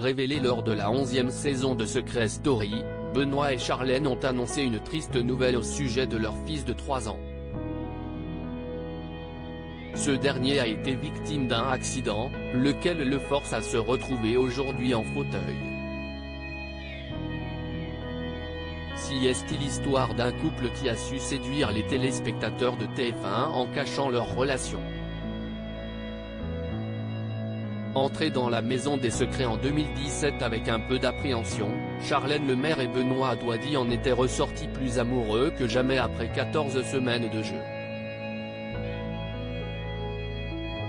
révélé lors de la 11e saison de Secret Story, Benoît et Charlène ont annoncé une triste nouvelle au sujet de leur fils de 3 ans. Ce dernier a été victime d'un accident, lequel le force à se retrouver aujourd'hui en fauteuil. Si est-il l'histoire d'un couple qui a su séduire les téléspectateurs de TF1 en cachant leur relation. Entrés dans la maison des secrets en 2017 avec un peu d'appréhension, Charlène Lemaire et Benoît Douady en étaient ressortis plus amoureux que jamais après 14 semaines de jeu.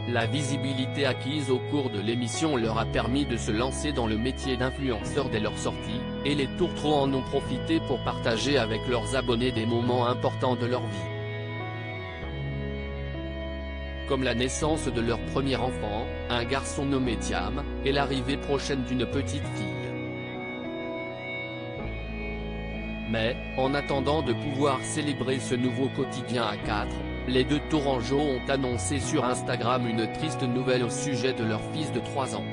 La visibilité acquise au cours de l'émission leur a permis de se lancer dans le métier d'influenceur dès leur sortie, et les tourtereaux en ont profité pour partager avec leurs abonnés des moments importants de leur vie. Comme la naissance de leur premier enfant, un garçon nommé Thiam, et l'arrivée prochaine d'une petite fille. Mais, en attendant de pouvoir célébrer ce nouveau quotidien à 4, les deux Tourangeaux ont annoncé sur Instagram une triste nouvelle au sujet de leur fils de 3 ans.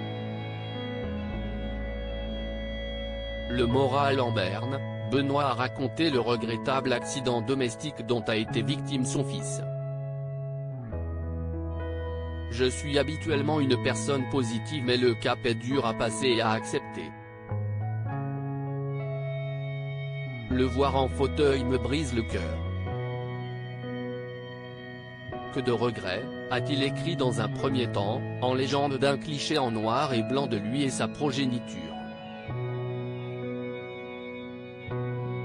Le moral en berne, Benoît a raconté le regrettable accident domestique dont a été victime son fils. Je suis habituellement une personne positive mais le cap est dur à passer et à accepter. Le voir en fauteuil me brise le cœur. Que de regrets, a-t-il écrit dans un premier temps, en légende d'un cliché en noir et blanc de lui et sa progéniture.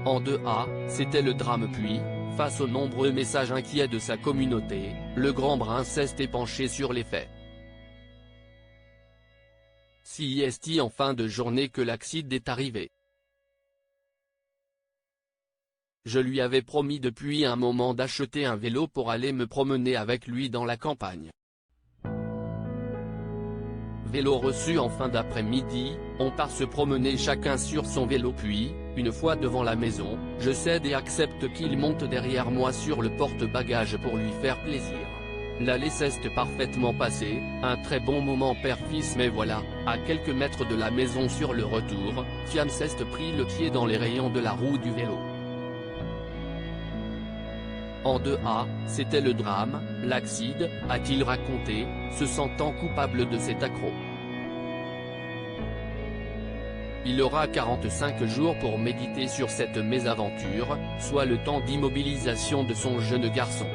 En 2A, c'était le drame puis, face aux nombreux messages inquiets de sa communauté, le grand Brinces est penché sur les faits. Si est-il en fin de journée que l'accident est arrivé. Je lui avais promis depuis un moment d'acheter un vélo pour aller me promener avec lui dans la campagne. Vélo reçu en fin d'après-midi, on part se promener chacun sur son vélo puis, une fois devant la maison, je cède et accepte qu'il monte derrière moi sur le porte-bagages pour lui faire plaisir. L'aller s'est parfaitement passé, un très bon moment père-fils mais voilà, à quelques mètres de la maison sur le retour, Thiam s'est pris le pied dans les rayons de la roue du vélo. En 2A, c'était le drame, l'accident, a-t-il raconté, se sentant coupable de cet accroc. Il aura 45 jours pour méditer sur cette mésaventure, soit le temps d'immobilisation de son jeune garçon.